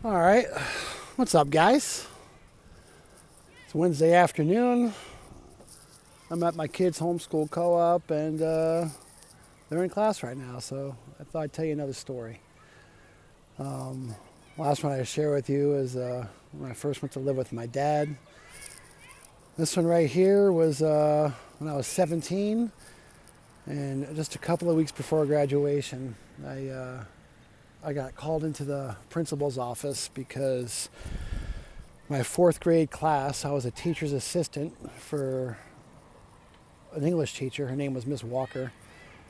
All right, what's up, guys? It's Wednesday afternoon. I'm at my kids' homeschool co-op, and they're in class right now. So I thought I'd tell you another story. Last one I share with you is when I first went to live with my dad. This one right here was when I was 17, and just a couple of weeks before graduation, I got called into the principal's office because my fourth grade class, I was a teacher's assistant for an English teacher. Her name was Miss Walker.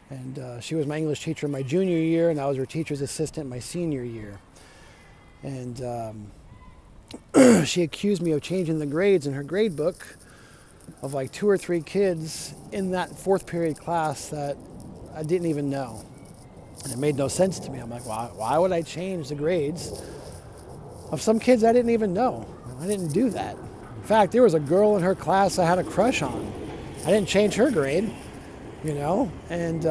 And she was my English teacher my junior year, and I was her teacher's assistant my senior year. And she accused me of changing the grades in her grade book of like 2 or 3 kids in that fourth period class that I didn't even know. And it made no sense to me. I'm like, why would I change the grades of some kids I didn't even know? I didn't do that. In fact, there was a girl in her class I had a crush on. I didn't change her grade, you know? And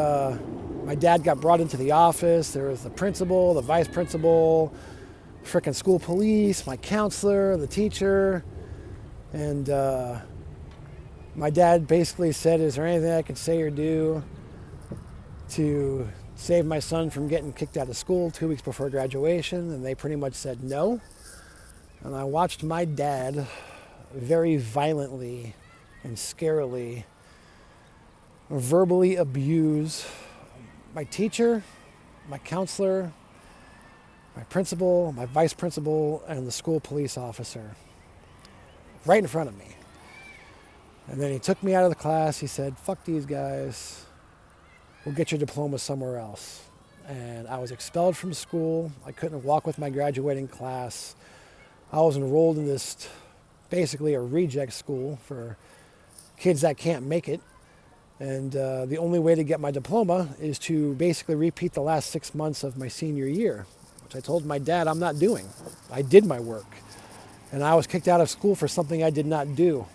my dad got brought into the office. There was the principal, the vice principal, frickin' school police, my counselor, the teacher. And my dad basically said, is there anything I can say or do to save my son from getting kicked out of school 2 weeks before graduation? And they pretty much said no. And I watched my dad very violently and scarily verbally abuse my teacher, my counselor, my principal, my vice principal, and the school police officer right in front of me. And then he took me out of the class. He said, fuck these guys. We'll get your diploma somewhere else. And I was expelled from school. I couldn't walk with my graduating class. I was enrolled in this, basically a reject school for kids that can't make it. And the only way to get my diploma is to basically repeat the last 6 months of my senior year, which I told my dad I'm not doing. I did my work. And I was kicked out of school for something I did not do.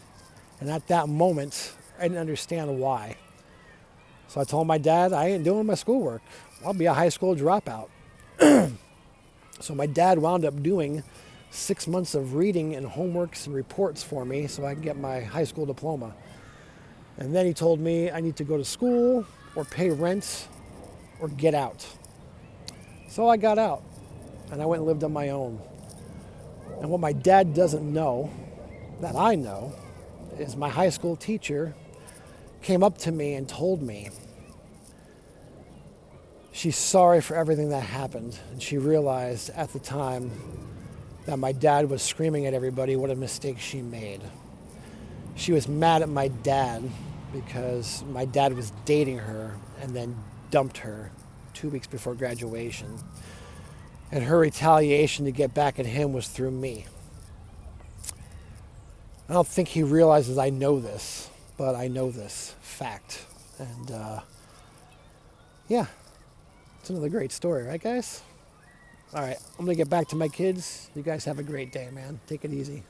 And at that moment, I didn't understand why. So I told my dad, I ain't doing my schoolwork. I'll be a high school dropout. So my dad wound up doing 6 months of reading and homeworks and reports for me so I could get my high school diploma. And then he told me I need to go to school or pay rent or get out. So I got out and I went and lived on my own. And what my dad doesn't know, that I know, is my high school teacher came up to me and told me she's sorry for everything that happened. And she realized at the time that my dad was screaming at everybody what a mistake she made. She was mad at my dad because my dad was dating her and then dumped her 2 weeks before graduation. And her retaliation to get back at him was through me. I don't think he realizes I know this, but I know this fact. And yeah, it's another great story, right, guys? All right, I'm going to get back to my kids. You guys have a great day, man. Take it easy.